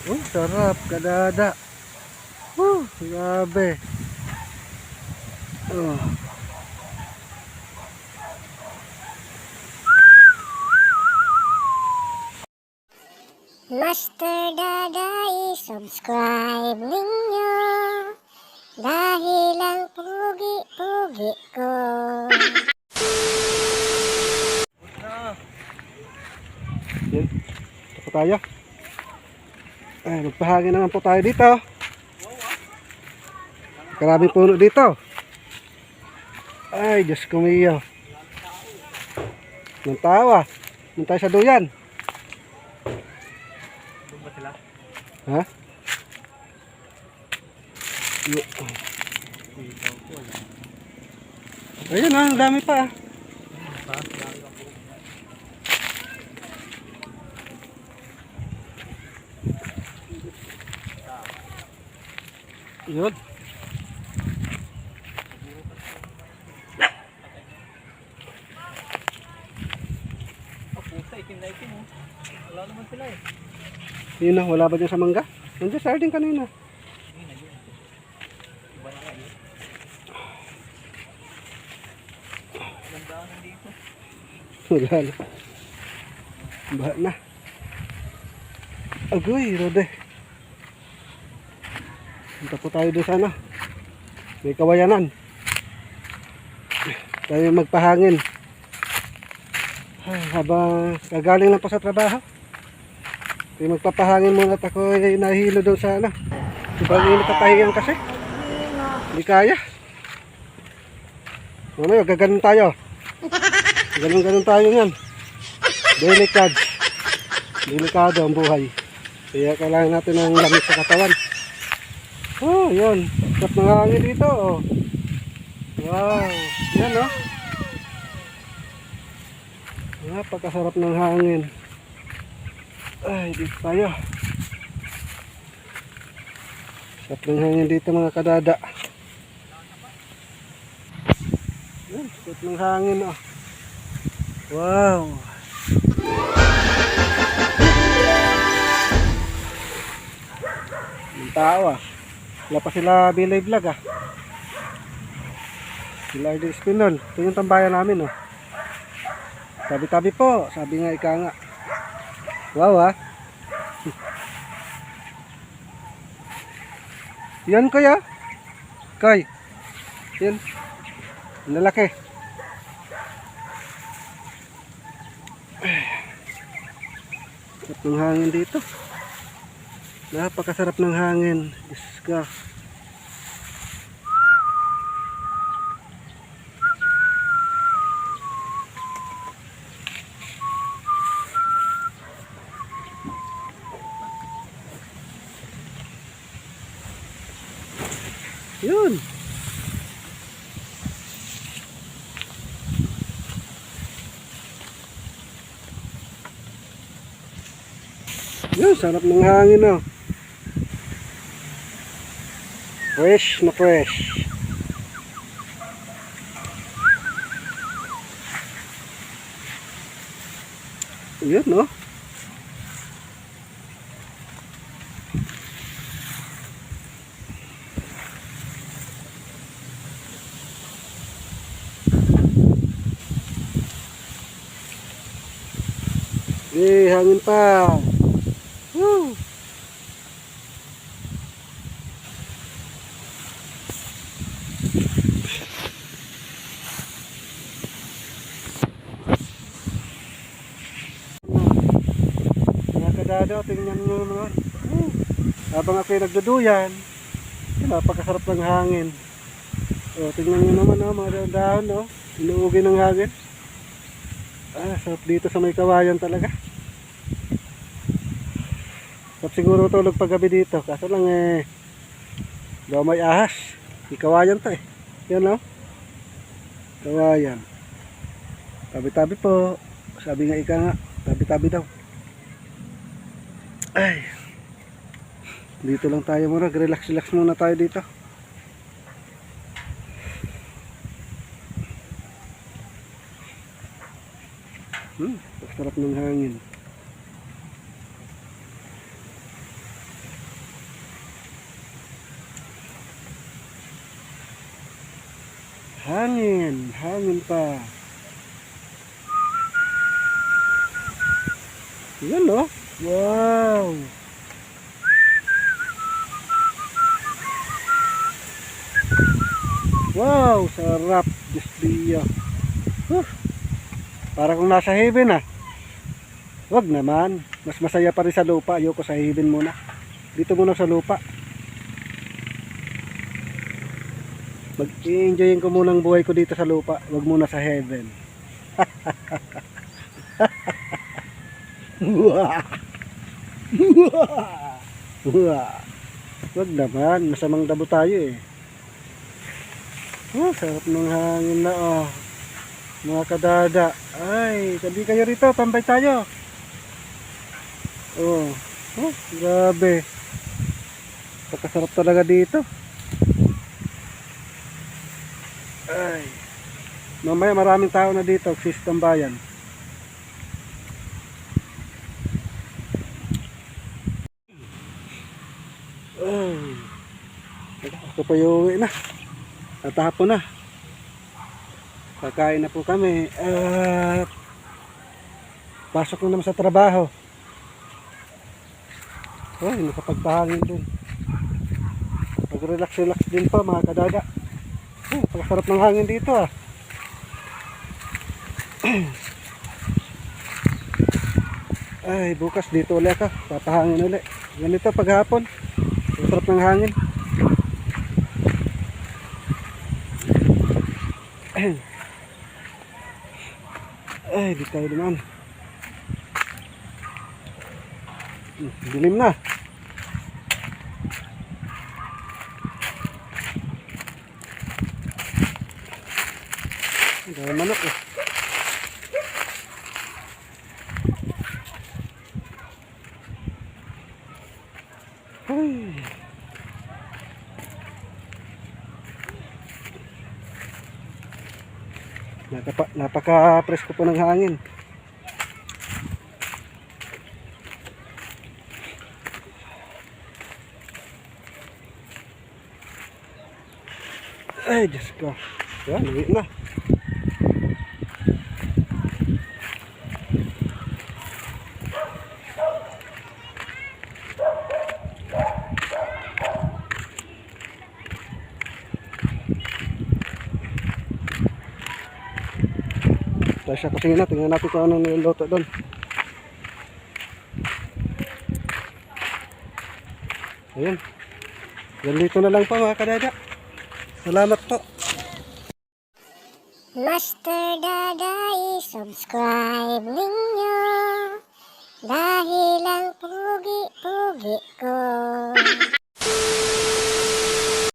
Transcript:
Oh, sarap, kadada. Grabe. Oh. Master Daday, subscribe ninyo dahil ang pugi-pugi ko. Yan. Ito po tayo. Ay, magpahangin naman po tayo dito. Maraming puno dito. Ay, Diyos ko miyo. Nang tawa. Nang tayo sa duyan. Doon ba sila? Ha? Ayun ah, ang dami pa ah. Yun. Pusa, itim na itim oh. Wala naman sila eh. Yun na, wala ba dyan sa mangga? Nandiyan sa hardin kanina. Iba na kayo. Gandaan nandito. Wala na. Baha na. Agoy, Rode. Punta po tayo doon sana. May kawayanan. Tayo magpahangin. Ay, habang gagaling lang po sa trabaho. Tayo magpapahangin muna at ako ay nahilo doon sa ano. Ibang init at pahingan kasi. Hindi kaya. Mamaya, gaganon tayo. Ganon tayo yan. Delikado ang buhay. Kaya kailangan natin ng lamig sa katawan. Oh, yun. Sarap ng hangin dito. Oh. Wow. Yan, oh. Napakasarap ng hangin. Ay, dito tayo. Sarap ng hangin dito mga kadada. Yan, sarap ng hangin, oh. Wow. Yung tao ah. Wala pa sila Bilay Vlog ah. Sila Idol Espinol. Ito yung tambayan namin oh. Tabi-tabi po. Sabi nga ika nga. Wow ah. Yan kuya. Kay. Yan. Ang lalaki. Sarap ng hangin dito. Napakasarap ng hangin. Diyos ka. Yun. Yun, sarap ng hangin oh. Fresh na fresh. Yun no. Hangin pa. Woo. Mga kadado, tingnan nyo naman. Habang ako'y nagduduyan, napakasarap ng hangin. O, tingnan nyo naman oh, mga dahon oh. Inuugin ng hangin. Sarap dito sa may kawayan talaga. Sarap siguro tulog paggabi dito. Kaso lang daw may ahas. Di kawayan to eh. Yan oh. Kawayan. Tabi-tabi po. Sabi nga ika nga. Tabi-tabi daw. Ay. Dito lang tayo muna. Relax-relax muna tayo dito. Sarap ng hangin. Hangin. Hangin pa. Yan oh. Wow. Wow, sarap. Diyos Dio. Para kung nasa heaven ah. Wag naman. Mas masaya pa rin sa lupa. Ayoko sa heaven muna. Dito muna sa lupa. Mag-i-enjoyin ko muna ang buhay ko dito sa lupa. Wag muna sa heaven. Wag naman. Masamang dabo tayo eh. Oh, sarap ng hangin na oh. Mga kadada. Ay, sabi kayo rito. Tambay tayo. Oh, grabe. Pagkasarap talaga dito. Ay. Mamaya maraming tao na dito, system bayan. Ay. Ako pa uwi na. At hapon na. Kakain na po kami. At pasok na naman sa trabaho. Ay, nakapagpahangin din. Pag-relax-relax din pa mga kadada. Ay, pagkasarap ng hangin dito ah. Ay, bukas dito ulit ako. Papahangin ulit. Ganito paghapon. Pagkasarap ng hangin. Ay, di tayo naman. Dilim na. Dahil manok eh. Ay. Napaka-presko po ng hangin. Ay, Diyos ko. Yan, uwi na. Tayo sa kusina, tingnan natin kung anong niluluto doon. Ayan. Ganito na lang po mga kadada. Salamat po. Master Daday, subscribe ninyo dahil ang pugi-pugi ko.